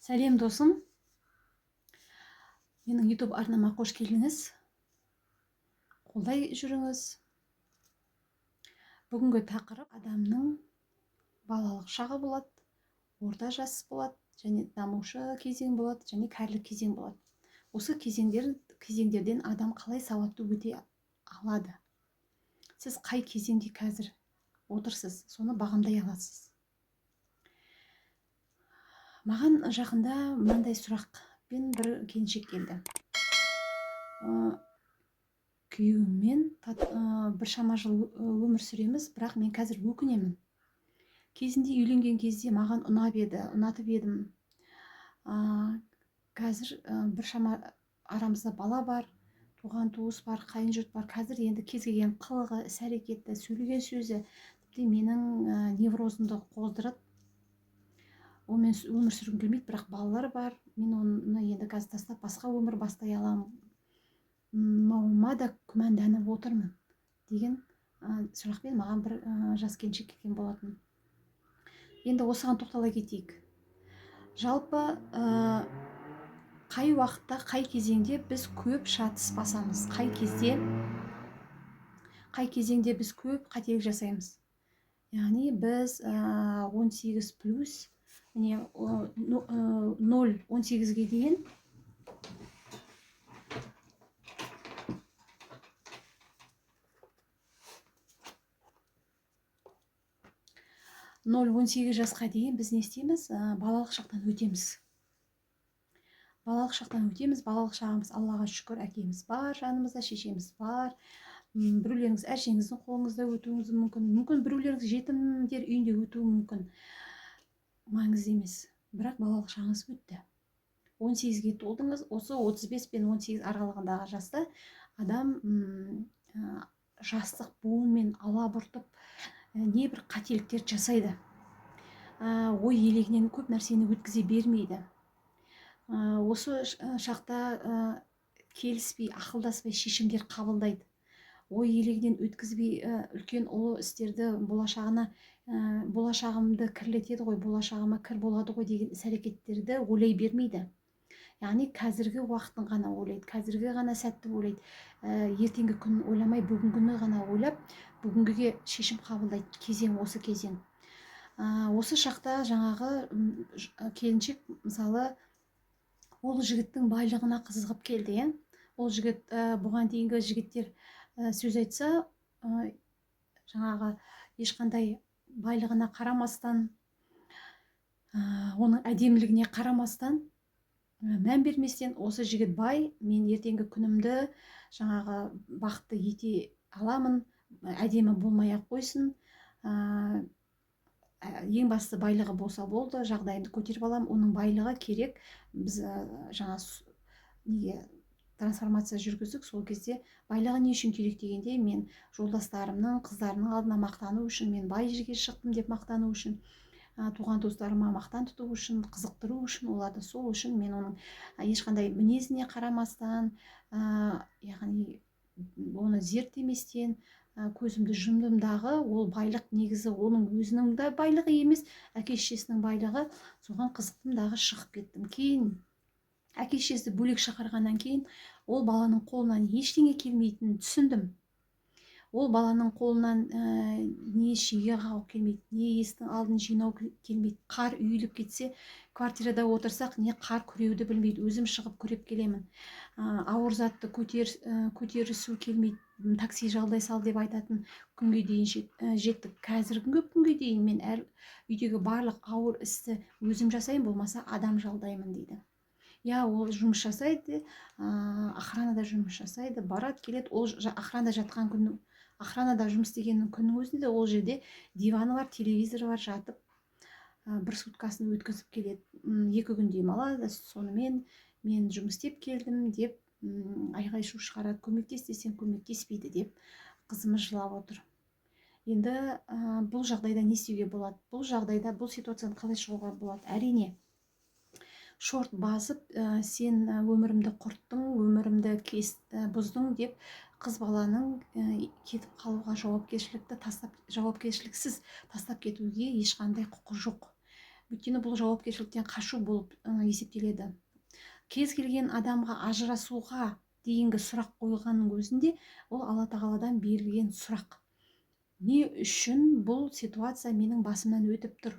Сәлем досым, менің YouTube арнама қош келдіңіз. Қолдай жүріңіз. Бүгінгі тақырып адамның балалық шағы болады, орта жас болады, және дамушы кезең болады, және кәрілік кезең болады. Осы кезеңдерден адам қалай сауатты өте алады? Сіз қай кезеңде қазір отырсыз, соны бағамдай аласыз. Маған жақында мынандай сұрақпен бір келіншек келді. Күйеуіммен біршама жыл өмір сүреміз, бірақ мен қазір өкінемін. Кезінде үйленген кезде маған ұнатып едім. Қазір біршама арамызда бала бар, туған туыс бар, қайын жұрт бар. Қазір енді кез келген қылығы, іс-әрекеті, сөйлеген сөзі тіпті менің неврозымды қоздырып, онымен өмір сүргім келмейді, бірақ балалар бар. Мен оны енді қазір тастап басқа өмір бастай аламын. Мауыма да күмәнданып отырмын деген сұрақпен маған бір жас келіншек келген болатын. Енді осыған тоқтала кетейік. Жалпы қай уақытта, қай кезеңде біз көп шатыс басамыз, қай кезеңде біз көп қателік жасаймыз. Яғни біз 18 плюс, міне 0-18-ге дейін 0-18 жасқа дейін біз не істейміз? Балалық шақтан өтеміз. Балалық шағымыз, Аллаға шүкір, әкеміз бар, жанымызда шешеміз бар. Біреулеріңіз әжеңіздің қолыңызда өтуіңіз мүмкін. Мүмкін біреулеріңіз жетімдер үйінде өтуі мүмкін. Маңызды емес. Бірақ балалық шағыңыз өтті. 18-ге толдыңыз. Осы 35 пен 18 аралығындағы жаста адам жастық буынмен алабұртып небір қателіктер жасайды. Ой елегінен көп нәрсені өткізе бермейді. Осы шақта келіспей, ақылдаспай шешімдер қабылдайды. Ой елегінен өткізбей үлкен ұлы істерді болашағымды кірлетеді ғой, болашағыма кір болады ғой деген іс-әрекеттерді ойлай бермейді. Яғни қазіргі уақытын ғана ойлайды, қазіргі ғана сәтті ойлайды. Ертеңгі күнін ойламай, бүгінгіні ғана ойлап, бүгінгіге шешім қабылдайды. Кезең осы кезең. Осы шақта жаңағы келіншек, мысалы, ол жігіттің байлығына қызығып келді. Ол жігіт, бұған дейінгі жігіттер сөз айтса, жаңағы ешқандай байлығына қарамастан, оның әдемілігіне қарамастан, мән берместен, осы жігіт бай, мен ертеңгі күнімді жаңағы бақытты ете аламын, әдемі болмай-ақ қойсын, ең басты байлығы болса болды, жағдайымды көтеріп аламын, оның байлығы керек. Біз жаңа неге трансформация жүргіздік, сол кезде байлығы не үшін керек дегенде, мен жолдастарымның, қыздарының алдына мақтану үшін, мен бай жерге шықтым деп мақтану үшін, туған туыстарыма мақтан тұту үшін, қызықтыру үшін, оларды сол үшін мен оның ешқандай мінезіне қарамастан, яғни оны зерттеместен, көзімді жұмдымдағы ол байлық негізі оның өзінің де байлығы емес, әке-шешесінің байлығы, соған қызықтым дағы шығып кеттім. Кейін әке-шешесі бөлек шығарғаннан кейін ол баланың қолынан ештеңе келмейтінін түсіндім. Ол баланың қолынан не шеге қағу келмейді, не есіктің алдын жинау келмейді. Қар үйіліп кетсе, квартирада отырсақ, не қар күреуді білмейді. Өзім шығып күреп келемін. Ауыр затты көтерісу келмейді. Такси жалдай сал деп айтатын күнге дейін жеттік. Қазіргі күнге дейін мен үйдегі барлық ауыр істі өзім жасаймын, болмаса адам жалдаймын дейді. Ол жұмыс жасайды, охранада жұмыс жасайды, барады, келеді. Ол охранада жатқан күні, охранада жұмыс істеген күннің өзінде ол жерде диваны бар, телевизоры бар, жатып бір суткасын өткізіп келеді. 2 күн демалады, сонымен мен жұмыс істеп келдім деп айғай-шу шығарады. Көмектес десең көмектеспейді деп қызымыз жылап отыр. Енді бұл жағдайда не істеуге болады? Бұл жағдайда бұл ситуациядан қалай шығуға болады? Әрине, шорт басып, сен өмірімді құрттың, өмірімді бұздың деп қыз баланың кетіп қалуға, жауапкершіліксіз тастап кетуге ешқандай құқы жоқ. өйткені бұл жауапкершіліктен қашу болып есептеледі. Кез келген адамға ажырасуға дейінгі сұрақ қойғанның өзінде ол Алла тағаладан берілген сұрақ. Не үшін бұл ситуация менің басымнан өтіп тұр?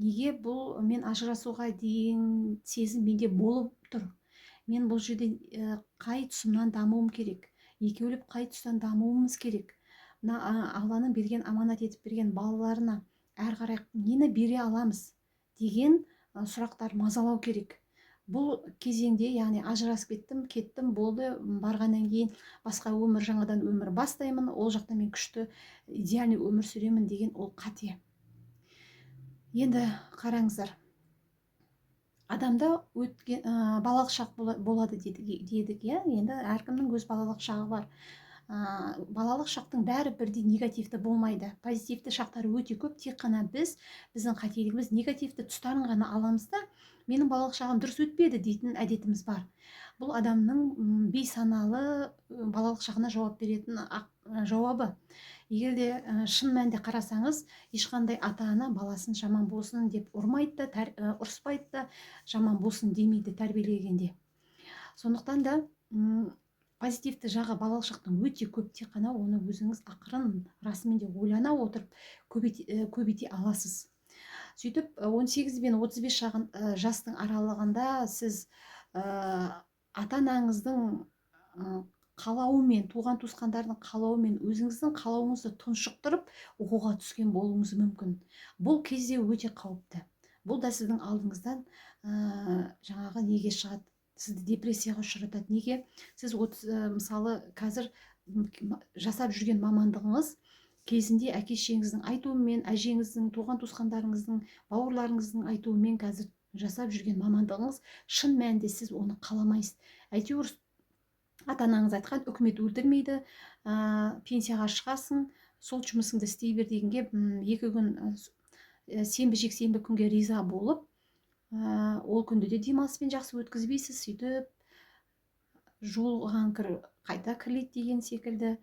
Неге бұл мен ажырасуға дейін сезім менде болып тұр? Мен бұл жерде қай тұсымнан дамуым керек? Екеулеп қай тұстан дамуымыз керек? Мына Алланың берген, аманат етіп берген балаларына әрі қарай нені бере аламыз деген сұрақтар мазалау керек. Бұл кезеңде, яғни ажырасып кеттім, болды, барғаннан кейін басқа өмір, жаңадан өмір бастаймын, ол жақта мен күшті, идеальный өмір сүремін деген ол қате. Енді қараңыздар, адамда өткен балалық шақ болады дедік, иә? Енді әркімнің өз балалық шағы бар. Балалық шақтың бәрі бірдей негативті болмайды. Позитивті шақтары өте көп, тек қана біздің қателігіміз негативті тұстарын ғана аламыз да, менің балалық шағым дұрыс өтпеді дейтін әдетіміз бар. Бұл адамның бейсаналы балалық шағына жауап беретін жауабы. Егер де шын мәнінде қарасаңыз, ешқандай ата-ана баласын жаман болсын деп ұрмайды да, ұрыспайды да, жаман болсын демейді тәрбиелегенде. Сондықтан да позитивті жағы балалық шақтың өте көп, тек қана оны өзіңіз ақырын, расымен де ойлана отырып көбейте аласыз. Сөйтіп 18 бен 35 жастың аралығында сіз ата-анаңыздың қалауымен, туған туысқандардың қалауымен өзіңіздің қалауыңызды тұншықтырып оқуға түскен болуыңыз мүмкін. Бұл кезде өте қауіпті. Бұл да сіздің алдыңыздан жаңағы неге шығады, сізді депрессияға ұшыратады. Неге? Сіз мысалы қазір жасап жүрген мамандығыңыз кезінде әке-шешеңіздің айтуымен, әжеңіздің, туған туысқандарыңыздың, бауырларыңыздың айтуымен қазір жасап жүрген мамандығыңыз, шын мәнінде сіз оны қаламайсыз. Әйтеуір ата-анаңыз айтқан, үкімет өлтірмейді, пенсияға шығасың, сол жұмысыңды істей бер дегенге 2 күн сенбі жексенбі күнге риза болып, ол күнді де демалыспен жақсы өткізбейсіз. Сөйтіп жуылған кір қайта кірлейді деген секілді,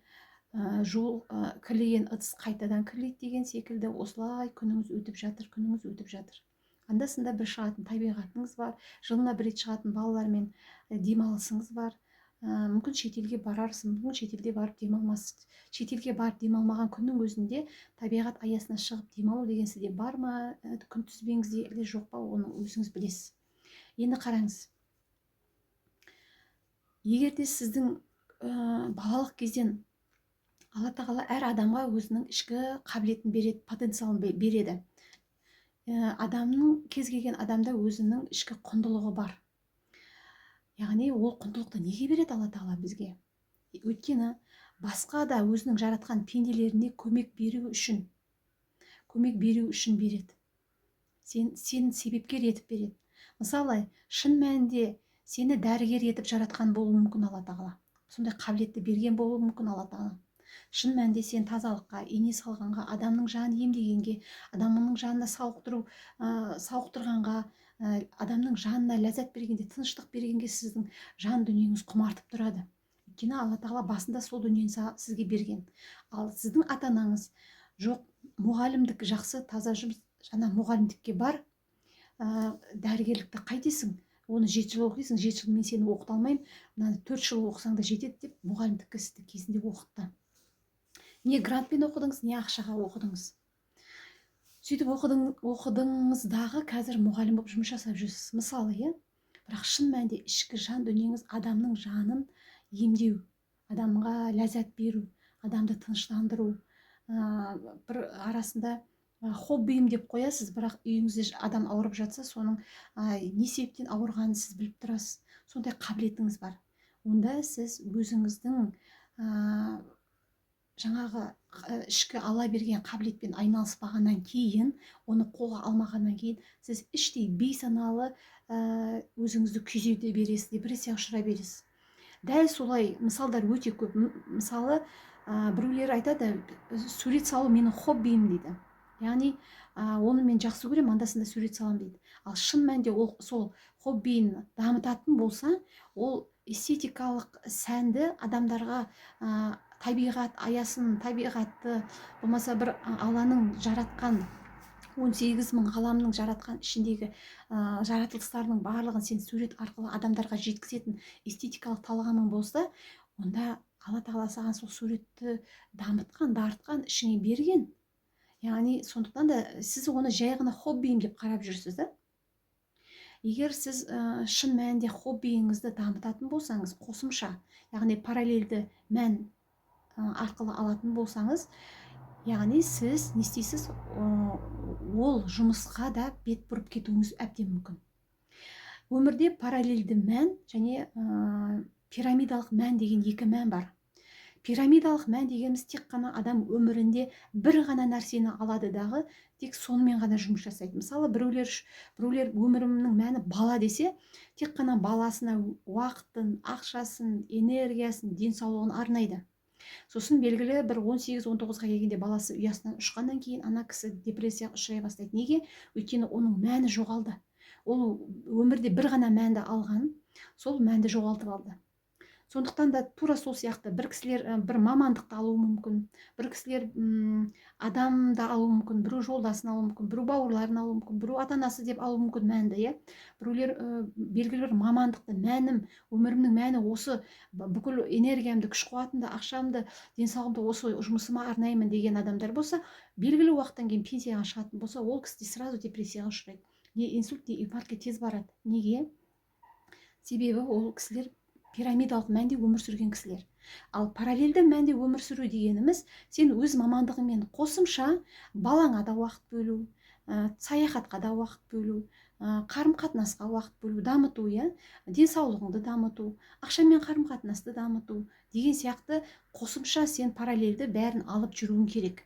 кірлеген ыдыс қайтадан кірлейді деген секілді, осылай күніңіз өтіп жатыр. Анда-санда бір шығатын табиғатыңыз бар, жылына бір рет шығатын балалармен демалысыңыз бар. Мүмкін шетелге барарсыз, мүмкін шетелде барып демалмассыз. Шетелге барып демалмаған күннің өзінде табиғат аясына шығып демалу деген сізде бар ма, күнтізбеңізде или жоқ па, оны өзіңіз білесіз. Енді қараңыз, егер де сіздің балалық кезден Алла тағала әр адамға өзінің ішкі қабілетін береді, потенциалын береді. Адамның, кез келген адамда өзінің ішкі құндылығы бар. Яғни ол құндылықты неге береді Алла тағала бізге? Өйткені басқа да өзінің жаратқан пенделеріне көмек беру үшін береді. Сені себепкер етіп береді. Мысалы, шын мәнінде сені дәрігер етіп жаратқан болуы мүмкін Алла тағала. Сондай қабілетті берген болуы мүмкін Алла тағала. Шын мәнінде сен тазалыққа, ине салғанға, адамның жанын емдегенге, адамның жанына сауықтырғанға, адамның жанына ләззат бергенде, тыныштық бергенге сіздің жан дүниеңіз құмартып тұрады. Өйткені Алла тағала басында сол дүниені сізге берген. Ал сіздің ата-анаңыз жоқ, мұғалімдік жақсы, таза жұмыс, жаңа мұғалімдікке бар, дәрігерлікті қайтесің? Оны 7 жыл оқисың, 7 жыл мен сені оқыта алмаймын, 4 жыл оқысаң да жетеді деп мұғалімдікке сізді кезінде оқытты. Не грантпен оқыдыңыз, не ақшаға оқыдыңыз. Сөйтіп оқыдыңыздағы қазір мұғалім болып жұмыс жасап жүрсіз. Мысалы, бірақ шын мәнінде ішкі жан дүниеңіз адамның жанын емдеу, адамға ләззат беру, адамды тыныштандыру. Бір арасында хоббиім деп қоясыз, бірақ үйіңізде адам ауырып жатса, соның не себептен ауырғанын сіз біліп тұрасыз. Сондай қабілетіңіз бар. Онда сіз өзіңіздің жаңағы ішкі Алла берген қабілетпен айналыспағаннан кейін, оны қолға алмағаннан кейін, сіз іштей бейсаналы өзіңізді күйзеуде бересіз, депрессияға ұшырай бересіз. Дәл солай мысалдар өте көп. Мысалы, біреулер айтады, сурет салу менің хоббиім дейді. Яғни, оны мен жақсы көремін, анда-санда сурет салам дейді. Ал шын мәнінде ол сол хоббиін дамытатын болса, ол эстетикалық сәнді адамдарға табиғат аясын, табиғатты, болмаса бір Алланың жаратқан 18.000 ғаламның жаратқан ішіндегі жаратылыстардың барлығын сен сурет арқылы адамдарға жеткізетін эстетикалық талғамың болса, онда Алла тағала саған сол суретті дамытқан, дарытқан, ішіңе берген. Яғни сондықтан да сіз оны жай ғана хоббиім деп қарап жүрсіз да. Егер сіз шын мәнінде хоббиіңізді дамытатын болсаңыз, қосымша, яғни параллельді мән арқылы алатын болсаңыз, яғни сіз не істейсіз, ол жұмысқа да бет бұрып кетуіңіз әбден мүмкін. Өмірде параллельді мән және пирамидалық мән деген екі мән бар. Пирамидалық мән дегеніміз тек қана адам өмірінде бір ғана нәрсені алады дағы, тек сонымен ғана жұмыс жасайды. Мысалы, біреулер өмірімнің мәні бала десе, тек қана баласына уақытын, ақшасын, энергиясын, денсаулығын арнайды. Сосын белгілі бір 18-19-ға келгенде баласы ұясынан ұшқаннан кейін ана кісі депрессияға ұшырай бастайды. Неге? Өйткені оның мәні жоғалды. Ол өмірде бір ғана мәнді алған, сол мәнді жоғалтып алды. Сондықтан да тура сол сияқты бір кісілер бір мамандықты алуы мүмкін, бір кісілер адамды алуы мүмкін, біреу жолдасын алуы мүмкін, біреу бауырларын алуы мүмкін, біреу ата-анасы деп алуы мүмкін мәнді, біреулер белгілі бір мамандықты, мәнім, өмірімнің мәні осы, бүкіл энергиямды, күш қуатымды, ақшамды, денсаулығымды осы жұмысыма арнаймын деген адамдар болса, белгілі уақыттан кейін пенсияға шығатын болса, ол кісі сразу депрессияға ұшырайды. Не инсульт, не инфарктке тез барады. Неге? Себебі ол кісілер пирамидалық мәнде өмір сүрген кісілер. Ал параллельді мәнде өмір сүру дегеніміз, сен өз мамандығымен қосымша балаңа да уақыт бөлу, саяхатқа да уақыт бөлу, қарым-қатынасқа уақыт бөлу, дамыту, денсаулығыңды дамыту, ақшамен қарым-қатынасты дамыту деген сияқты қосымша сен параллельді бәрін алып жүруің керек.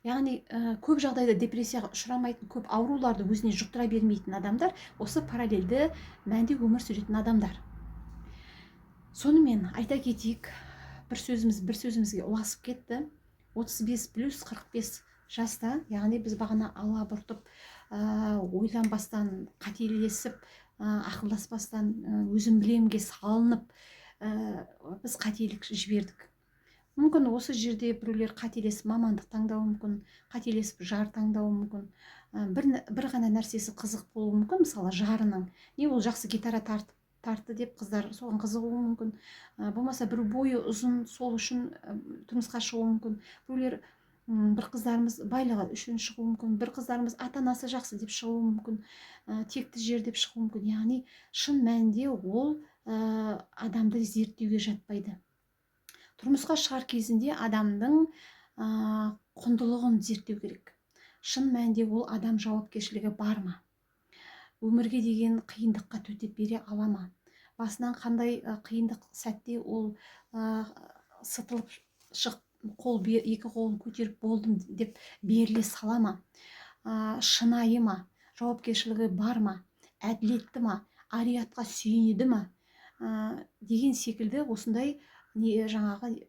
Яғни көп жағдайда депрессияға ұшырамайтын, көп ауруларды өзіне жұқтыра бермейтін адамдар осы параллельді мәнде өмір сүретін адамдар. Сонымен айта кетейік, бір сөзімізге ұласып кетті. 35+45 жаста, яғни біз бағана алабұртып, ойланбастан, қателесіп, ақылдаспастан, өзім білемге салынып, біз қателік жібердік. Мүмкін осы жерде біреулер қателесіп мамандық таңдауы мүмкін, қателесіп жар таңдауы мүмкін, бір ғана нәрсесі қызық болуы мүмкін, мысалы жарының. Не ол жақсы гитара тартты деп қыздар соған қызығуы мүмкін. Болмаса бір бойы ұзын, сол үшін тұрмысқа шығуы мүмкін. Біреулер бір қыздарымыз байлығы үшін шығуы мүмкін, бір қыздарымыз ата-анасы жақсы деп шығуы мүмкін, текті жер деп шығуы мүмкін. Яғни шын мәнінде ол адамды зерттеуге жатпайды. Тұрмысқа шығар кезінде адамдың құндылығын зерттеу керек. Шын мәнінде ол адам жауапкершілігі бар ма? Өмірге деген қиындыққа төтеп бере ала ма? Басынан қандай қиындық сәтте ол сытылып шығып, екі қолын көтеріп болдым деп беріле сала ма? Шынайы ма? Жауапкершілігі бар ма? Әділетті ма? Ариатқа сүйенеді ма? Деген секілді осындай жаңағы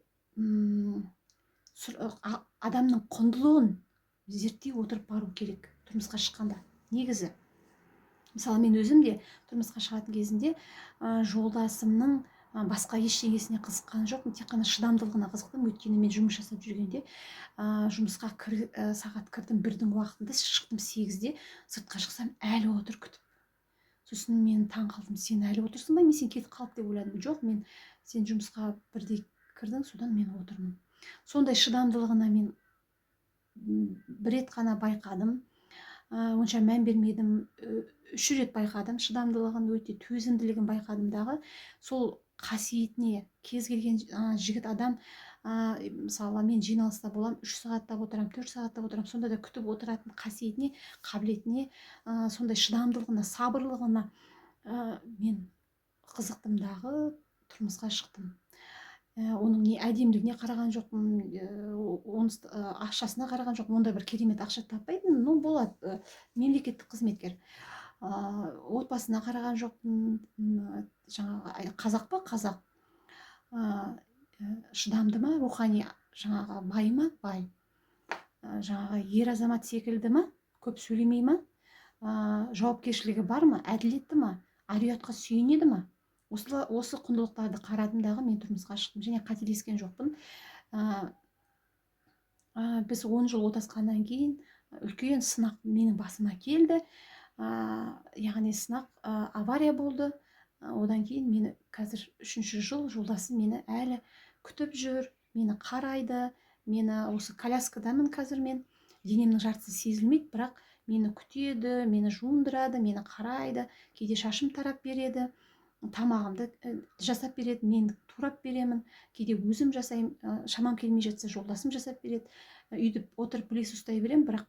адамның құндылығын зерттей отырып бару керек тұрмысқа шыққанда. Негізі мысалы, мен өзім де тұрмысқа шығатын кезінде жолдасымның басқа ештеңесіне қызыққан жоқпын, тек қана шыдамдылығына қызықтым. Өйткені мен жұмыс жасап жүргенде жұмысқа сағат кірдім 1-дің уақытында, шықтым 8-де, сыртқа шықсам әлі отыр күтіп. Сосын мен таң қалдым, сен әлі отырсың ба, мен сен кетіп қалды деп ойладым. Жоқ, сен жұмысқа 1-де кірдің, содан мен отырмын. Сондай шыдамдылығына мен бір рет қана байқадым, онша мән бермедім. 3 рет байқадым шыдамдылығын, өте төзімділігін байқадым дағы. Сол қасиетіне кез келген жігіт адам, мысалы мен жиналыста болам, 3 сағаттап отырам, 4 сағаттап отырам, сонда да күтіп отыратын қасиетіне, қабілетіне, сондай шыдамдылығына, сабырлығына мен қызықтым дағы, тұрмысқа шықтым. Оның не әдемілігіне қараған жоқпын, ақшасына қараған жоқпын. Онда бір керемет ақша таппайтын, болады, мемлекеттік қызметкер. Отбасына қараған жоқпын, жаңағы қазақ па, қазақ. Шыдамды ма, рухани жаңағы бай ма, бай. Жаңағы ер азамат секілді ма, көп сөйлемей ма, жауапкершілігі бар ма, әділетті ма, ариатқа сүйенеді ма? Осы құндылықтарды қарадымдағы мен тұрмысқа шықтым, және қателескен жоқпын. Біз 10 жыл отасқаннан кейін үлкен сынақ менің басыма келді. Яғни сынақ авария болды. Одан кейін мені қазір 3-ші жыл жолдасым мені әлі күтіп жүр, мені қарайды. Мені осы коляскадамын қазір мен. Денемнің жартысы сезілмейді, бірақ мені күтеді, мені жуындырады, мені қарайды, кейде шашым тарап береді, тамағымды жасап береді, мен турап беремін, кейде өзім жасаймын, шамам келмей жатса жолдасым жасап береді. Үйде отырып білес ұстай беремін, бірақ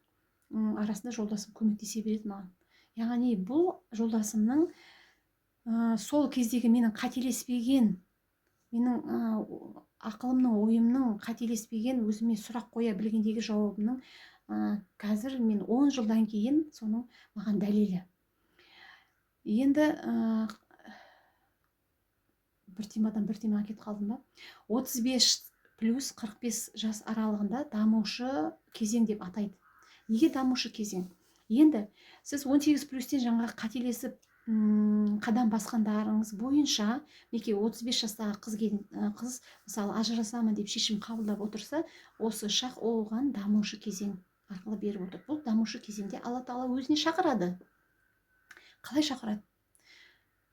арасында жолдасым көмектесе береді маған. Яғни бұл жолдасымның сол кездегі менің қателеспеген, менің ақылымның, ойымның қателеспеген, өзіме сұрақ қоя білгендегі жауабымның қазір мен 10 жылдан кейін соның маған дәлелі. Енді бір темадан бір темаға кетіп қалдым ба? 35 плюс 45 жас аралығында дамушы кезең деп атайды. Неге дамушы кезең? Енді сіз 18 плюстен жаңағы қателесіп қадам басқандарыңыз бойынша, неке 35 жастағы қыз мысалы ажырасамын деп шешім қабылдап отырса, осы шақ оған дамушы кезең арқылы беріп отыр. Бұл дамушы кезеңде Алла Тағала өзіне шақырады. Қалай шақырады?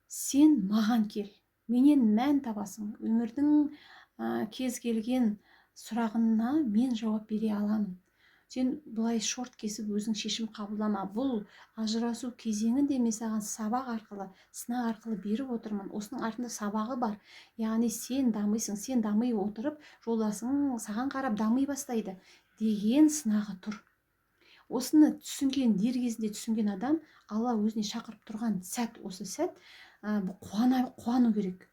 Сен маған кел, менен мән табасың. Өмірдің кез келген сұрағына мен жауап бере аламын. Сен бұлай шорт кесіп өзің шешім қабылдама. Бұл ажырасу кезеңінде мен саған сабақ арқылы, сынақ арқылы беріп отырмын. Осының артында сабағы бар. Яғни сен дамисың, сен дамый отырып, жолдасың саған қарап дамый бастайды деген сынағы тұр. Осыны түсінген, дер кезінде түсінген адам, Алла өзіне шақырып тұрған сәт, осы сәт қуану керек.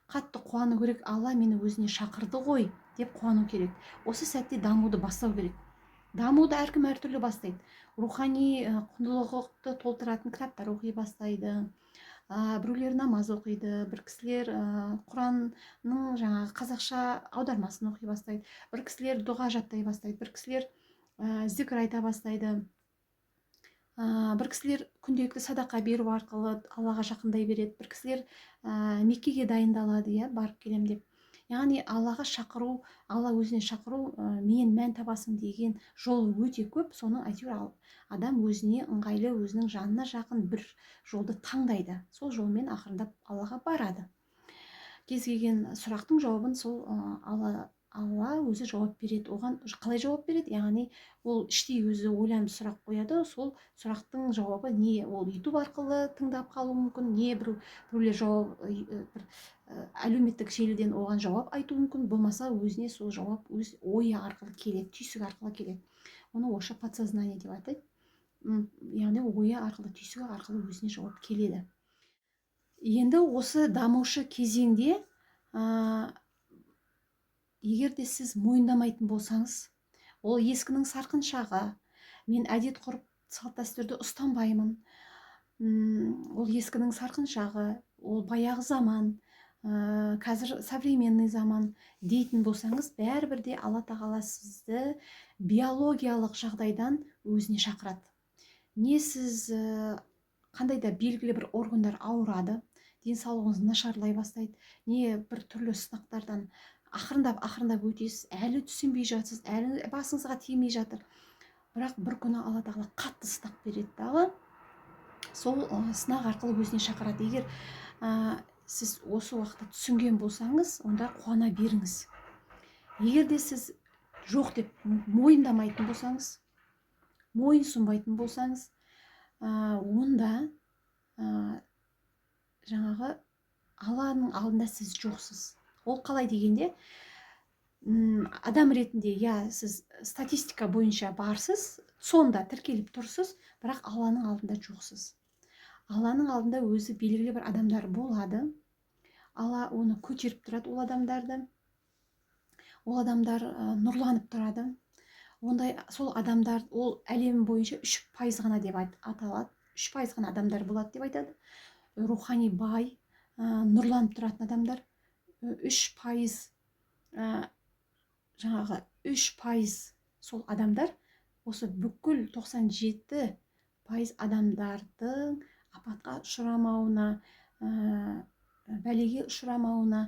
Қатты қуану керек. Алла мені өзіне шақырды ғой деп қуану керек. Осы сәтте дамуды бастау керек. Дамуды әркім әртүрлі бастайды. Рухани құндылықты толтыратын кітаптар оқи бастайды. Біреулер намаз оқиды, бір кісілер Құранның жаңағы қазақша аудармасын оқи бастайды. Бір кісілер дұға жаттай бастайды, бір кісілер зікір айта бастайды. Бір кісілер күнделікті садақа беру арқылы Аллаға жақындай береді. Бір кісілер Меккеге дайындалады, барып келем деп. Яғни Аллаға шақыру, Алла өзіне шақыру, мен мән табасың деген жол өте көп. Соны әйтеуір адам өзіне ыңғайлы, өзінің жанына жақын бір жолды таңдайды. Сол жолмен ақырындап Аллаға барады. Кез келген сұрақтың жауабын сол Алла өзі жауап береді. Оған қалай жауап береді? Яғни ол іштей өзі ойланып сұрақ қояды. Сол сұрақтың жауабы не ол YouTube арқылы тыңдап қалуы мүмкін, не біреулер жауап әлеуметтік желіден оған жауап айтуы мүмкін, болмаса өзіне сол жауап өз ойы арқылы келеді, түйсік арқылы келеді. Оны орысша подсознание деп атайды. Яғни ойы арқылы, түйсігі арқылы өзіне жауап келеді. Енді осы дамушы кезеңде егер де сіз мойындамайтын болсаңыз, ол ескінің сарқын шағы, мен әдет ғұрып салт дәстүрді ұстанбаймын, ол ескінің сарқын шағы, ол баяғы заман, қазір современный заман дейтін болсаңыз, бәрібір де Алла Тағала сізді биологиялық жағдайдан өзіне шақырады. Не сіз қандай да белгілі бір органдар ауырады, денсаулығыңыз нашарлай бастайды, не бір түрлі сынақтардан ақырындап өтесіз, әлі түсінбей жатсыз, әлі басыңызға тимей жатыр. Бірақ бір күні Алла Тағала қатты сынақ береді дағы, сол сынақ арқылы өзіне шақырады. Егер сіз осы уақытта түсінген болсаңыз, онда қуана беріңіз. Егер де сіз жоқ деп мойындамайтын болсаңыз, мойынсұнбайтын болсаңыз, онда жаңағы Алланың алдында сіз жоқсыз. Ол қалай дегенде, адам ретінде, сіз статистика бойынша барсыз, сонда тіркеліп тұрсыз, бірақ Алланың алдында жоқсыз. Алланың алдында өзі белгілі бір адамдар болады. Алла оны көтеріп тұрады, ол адамдарды. Ол адамдар нұрланып тұрады. Ондай сол адамдар, ол әлем бойынша 3% ғана деп аталады. 3% ғана адамдар болады деп айтады. Рухани бай, нұрланып тұратын адамдар 3%, жаңағы 3% сол адамдар осы бүкіл 97% адамдардың апатқа ұшырамауына, бәлеге ұшырамауына,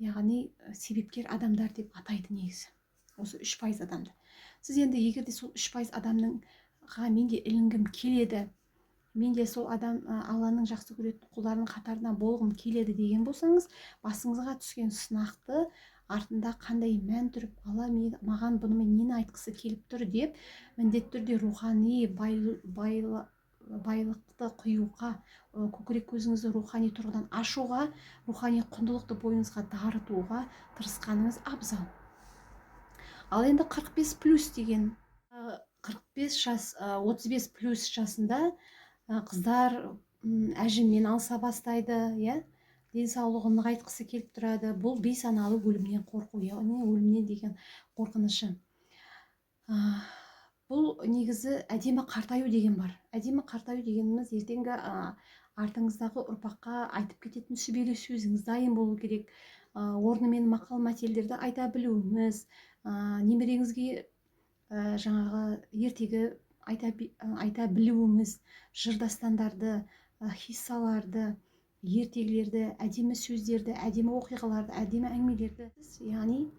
яғни себепкер адамдар деп атайды негізі. Осы 3% адамды. Сіз енді егер де сол 3% адамның мен де ілінгім келеді, мен де сол Алланың жақсы көретін құлдарының қатарына болғым келеді деген болсаңыз, басыңызға түскен сұнақты артында қандай мән тұрып, Алла маған бұнымен нені айтқысы келіп тұр деп, міндетті түрде рухани байлықты құюға, көкірек көзіңізді рухани тұрғыдан ашуға, рухани құндылықты бойыңызға дарытуға тырысқаныңыз абзал. Ал енді 45+ деген 45 жас 35 плюс жасында қыздар әжіммен алыса бастайды, иә, денсаулығын нығайтқысы келіп тұрады. Бұл бейсаналы өлімнен қорқу, яғни өлімнен деген қорқынышы. Бұл негізі әдемі қартаю деген бар. Әдемі қартаю дегеніміз ертеңгі артыңыздағы ұрпаққа айтып кететін сүбелі сөзіңіз дайын болу керек. Орнымен мақал мәтелдерді айта білуіңіз, немереңізге жаңағы ертегі айта білуіңіз, жырдастандарды, хиссаларды, ертегілерді, әдемі сөздерді, әдемі оқиғаларды, әдемі әңгімелерді, яғни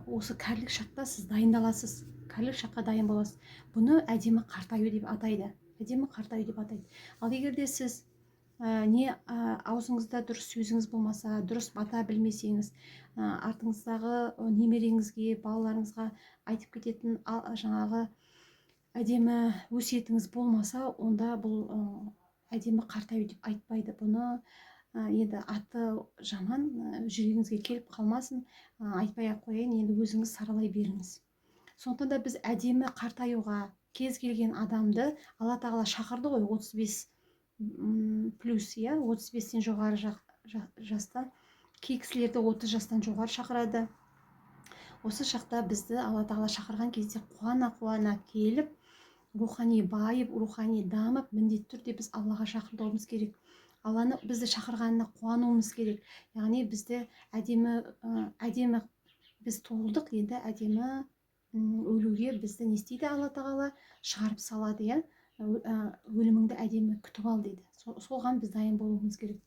осы кәрілік шақта сіз дайындаласыз, кәрілік шаққа дайын боласыз. Бұны әдемі қартаю деп атайды. Әдемі қартаю деп атайды. Ал егер де сіз не аузыңызда дұрыс сөзіңіз болмаса, дұрыс бата білмесеңіз, артыңыздағы немереңізге, балаларыңызға айтып кететін жаңағы әдемі өсиетіңіз болмаса, онда бұл әдемі қартаю деп айтпайды. Бұны енді аты жаман, жүрегіңізге келіп қалмасын, айтпай ақ қояйын, енді өзіңіз саралай беріңіз. Сондықтан да біз әдемі қартаюға кез келген адамды Алла тағала шақырды ғой, 35+ 35-тен жоғары жаста, кей кісілерді 30 жастан жоғары шақырады. Осы шақта бізді Алла тағала шақырған кезде қуана келіп, рухани байып, рухани дамып, міндетті түрде біз Аллаға шақырылуымыз керек. Алланы бізді шақырғанына қуануымыз керек. Яғни бізді әдемі біз туылдық, енді әдемі өлуге бізді не істейді? Алла тағала шығарып салады, иә. Өліміңді әдемі күтіп ал дейді. Соған біз дайын болуымыз керек.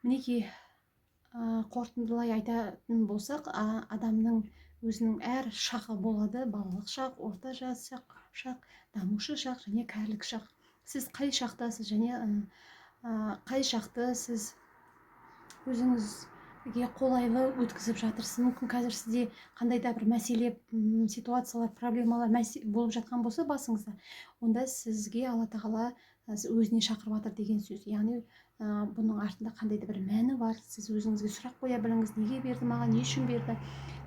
Мінекей, қорытындылай айтатын болсақ, адамның өзінің әр шағы болады: балалық шақ, орта жас шақ, дамушы шақ және кәрілік шақ. Сіз қай шақтасыз және қай шақты сіз өзіңізге қолайлы өткізіп жатырсыз? Мүмкін қазір сізде қандай да бір мәселе, ситуациялар, проблемалар болып жатқан болса басыңызда, онда сізге Алла тағала өзіне шақырып жатыр деген сөз. Яғни бұның артында қандай да бір мәні бар. Сіз өзіңізге сұрақ қоя біліңіз: неге берді маған, не үшін берді?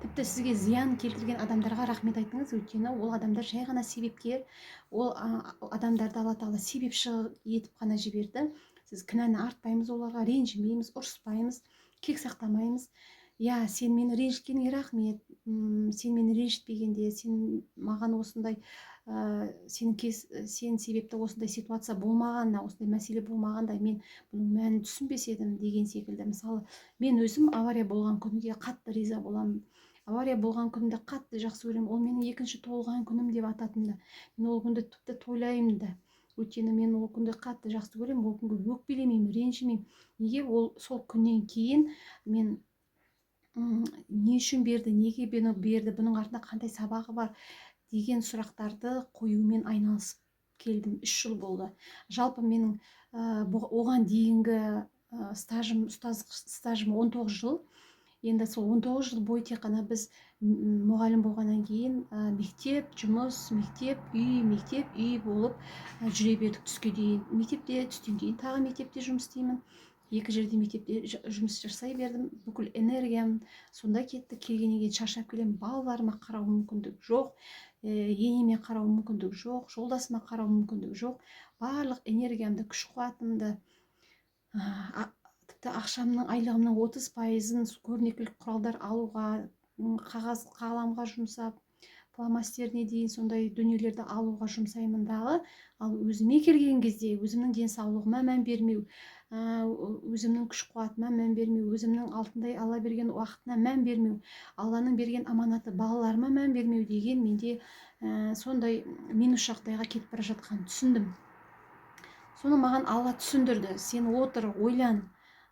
Тіпті сізге зиян келтірген адамдарға рахмет айтыңыз, өйткені ол адамдар жай ғана себепкер, ол адамдарды Алла тағала себепші етіп қана жіберді. Сіз кінәні артпаймыз, оларға ренжімейміз, ұрыспаймыз, кек сақтамаймыз. Я, сен мені ренжіткеніңе рахмет, сен мені ренжітпегенде, сен маған осындай сен себепті осындай ситуация болмағанда, осындай мәселе болмағанда мен бұның мәнін түсінбес едім деген секілді. Мысалы, мен өзім авария болған күнге қатты риза боламын. Авария болған күнді қатты жақсы көремін. Ол менің екінші туылған күнім деп ататынды. Мен ол күнді тіпті тойлаймын да. Өйткені мен ол күнді қатты жақсы көремін, ол күнге өкпелемеймін, ренжімеймін. Неге? Ол сол күннен кейін мен не үшін берді, неге берді, бұның артында қандай сабағы бар деген сұрақтарды қоюмен айналысып келдім. 3 жыл болды. Жалпы менің оған дейінгі ұстаздық стажым 19 жыл. Енді сол 19 жыл бойы тек қана біз мұғалім болғаннан кейін мектеп, жұмыс, мектеп, үй болып жүре бердік түске дейін. Мектепте, түстен кейін тағы мектепте жұмыс істеймін. 2 жерде мектепте жұмыс жасай бердім. Бүкіл энергиям сонда кетті. Келгеннен кейін шаршап келемін. Балаларыма қарау мүмкіндік жоқ, енеме қарау мүмкіндік жоқ, жолдасыма қарау мүмкіндік жоқ. Барлық энергиямды, күш қуатымды, тіпті ақшамның, айлығымның 30%-ын көрнекілік құралдар алуға, қағаз қаламға жұмсап, фломастеріне дейін сондай дүниелерді алуға жұмсаймын дағы. Ал өзіме келген кезде өзімнің денсаулығыма мән бермеу, өзімнің күш қуатыма мән бермеу, өзімнің алтындай Алла берген уақытына мән бермеу, Алланың берген аманаты балаларыма мән бермеу деген менде сондай минус жағдайға кетіп бара жатқанын түсіндім. Соны маған Алла түсіндірді. Сен отыр, ойлан,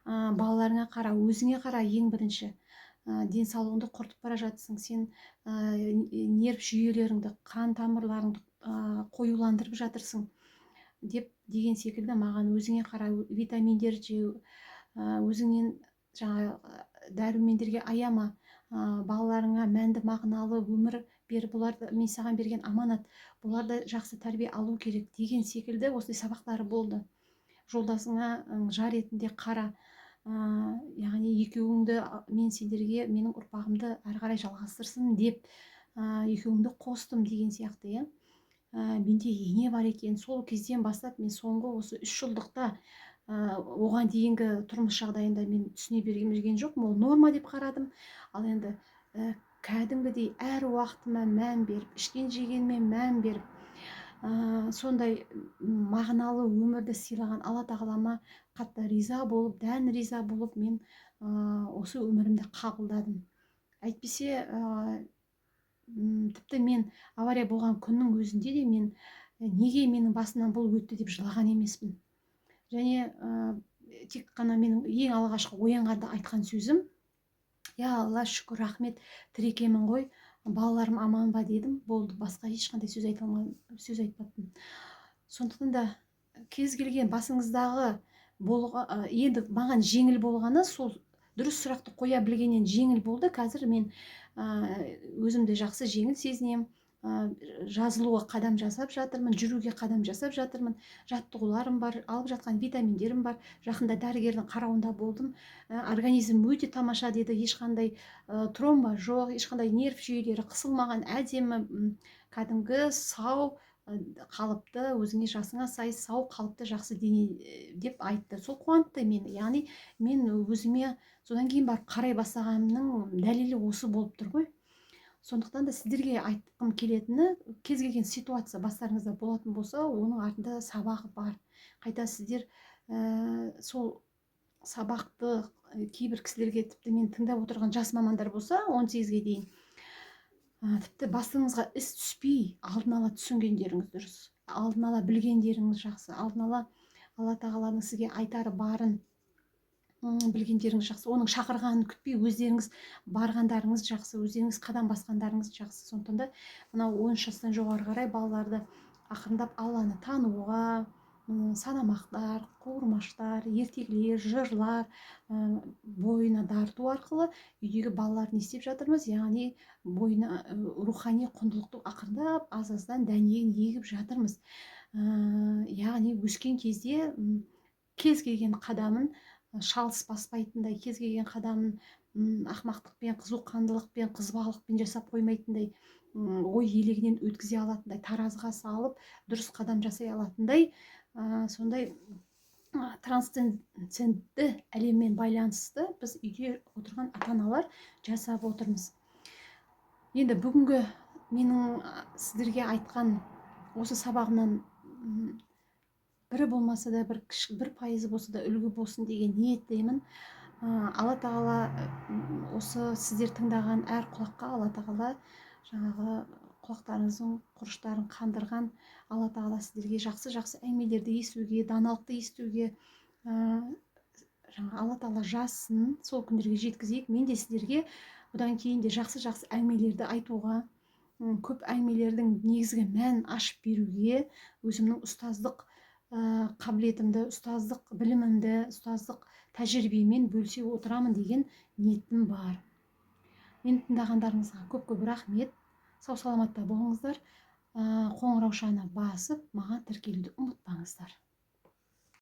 балаларыңа қара, өзіңе қара. Ең бірінші денсаулығыңды құртып бара жатсың. Сен нерв жүйелеріңді, қан тамырларыңды қоюландырып жатырсың деген секілді маған өзіңе қара, витаминдер жеу, өзіңнен жаңа дәрумендерге аяма, балаларыңа мәнді мағыналы өмір бер, бұларды мен саған берген аманат, бұларды жақсы тәрбие алу керек деген секілді осындай сабақтары болды. Жолдасыңа жар ретінде қара, яғни екеуіңді мен сендерге, менің ұрпағымды әрі қарай жалғастырсын деп екеуіңді қостым деген сияқты, иә. Менде ене бар екен. Сол кезден бастап мен соңғы осы 3 жылдықта оған дейінгі тұрмыс жағдайында мен түсіне берген жоқпын, ол норма деп қарадым. Ал енді кәдімгідей әр уақытыма мән беріп, ішкен жегенме мән беріп, сондай мағыналы өмірді сыйлаған Алла тағалама қатты риза болып, дән риза болып, мен осы өмірімді қабылдадым. Әйтпесе тіпті мен авария болған күннің өзінде де мен неге менің басымнан бұл өтті деп жылаған емеспін. Және тек қана менің ең алғашқы оянғанда айтқан сөзім: я Алла, шүкір, рахмет, тірі екенмін ғой, балаларым аман ба дедім. Болды, басқа ешқандай сөз айтпадым. Сондықтан да кез келген басыңыздағы енді маған жеңіл болғаны сол дұрыс сұрақты қоя білгеннен жеңіл болды. Қазір мен өзімді жақсы жеңіл сезінемін, жазылуға қадам жасап жатырмын, жүруге қадам жасап жатырмын, жаттығуларым бар, алып жатқан витаминдерім бар. Жақында дәрігердің қарауында болдым, организм өте тамаша деді, ешқандай тромба жоқ, ешқандай нерв жүйелері қысылмаған, әдемі, кәдімгі сау қалыпты, өзіңе жасыңа сай сау қалыпты жақсы дене деп айтты. Сол қуантты мені. Яғни мен өзіме содан кейін барып қарай бастағанымның дәлелі осы болып тұр ғой. Сондықтан да сіздерге айтқым келетіні, кез келген ситуация бастарыңызда болатын болса, оның артында сабағы бар. Қайта сіздер сол сабақты кейбір кісілерге, тіпті мен тыңдап отырған жас мамандар болса, 18-ге дейін, тіпті басыңызға іс түспей алдын ала түсінгендеріңіз дұрыс, алдын ала білгендеріңіз жақсы, алдын ала Алла тағаланың сізге айтары барын білгендеріңіз жақсы, оның шақырғанын күтпей өздеріңіз барғандарыңыз жақсы, өздеріңіз қадам басқандарыңыз жақсы. Сондықтан да мынау 13 жастан жоғары қарай балаларды ақырындап Алланы тануға, санамақтар, қуырмаштар, ертегілер, жырлар бойына дарту арқылы үйдегі балалар не істеп жатырмыз, яғни бойына рухани құндылықты ақырындап аз-аздан дәнегін егіп жатырмыз. Яғни өскен кезде кез келген қадамын шалыс баспайтындай, кез келген қадамын ақмақтықпен, қызуқандылықпен, қызбалықпен жасап қоймайтындай, ой елегінен өткізе алатындай, таразыға салып дұрыс қадам жасай алатындай, сондай трансцендентті әлеммен байланысты біз үйде отырған ата-аналар жасап отырмыз. Енді бүгінгі менің сіздерге айтқан осы сабағымнан бірі болмаса да, бір пайызы болса да үлгі болсын деген ниеттемін. Алла тағала осы сіздер тыңдаған әр құлаққа Алла тағала жаңағы құлақтарыңыздың құрыштарын қандырған Алла тағала сіздерге жақсы әңгімелерді естуге, даналықты естуге, Алла тағала жазсын, сол күндерге жеткізейік. Мен де сіздерге бұдан кейін де жақсы әңгімелерді айтуға, көп әңгімелердің негізгі мәнін ашып беруге, өзімнің ұстаздық қабілетімді, ұстаздық білімімді, ұстаздық тәжірибемен бөлісе отырамын деген ниетім бар. Мені тыңдағандарыңызға көп рахмет. Сау саламатта болыңыздар. Қоңыраушаны басып, маған тіркелуді ұмытпаңыздар.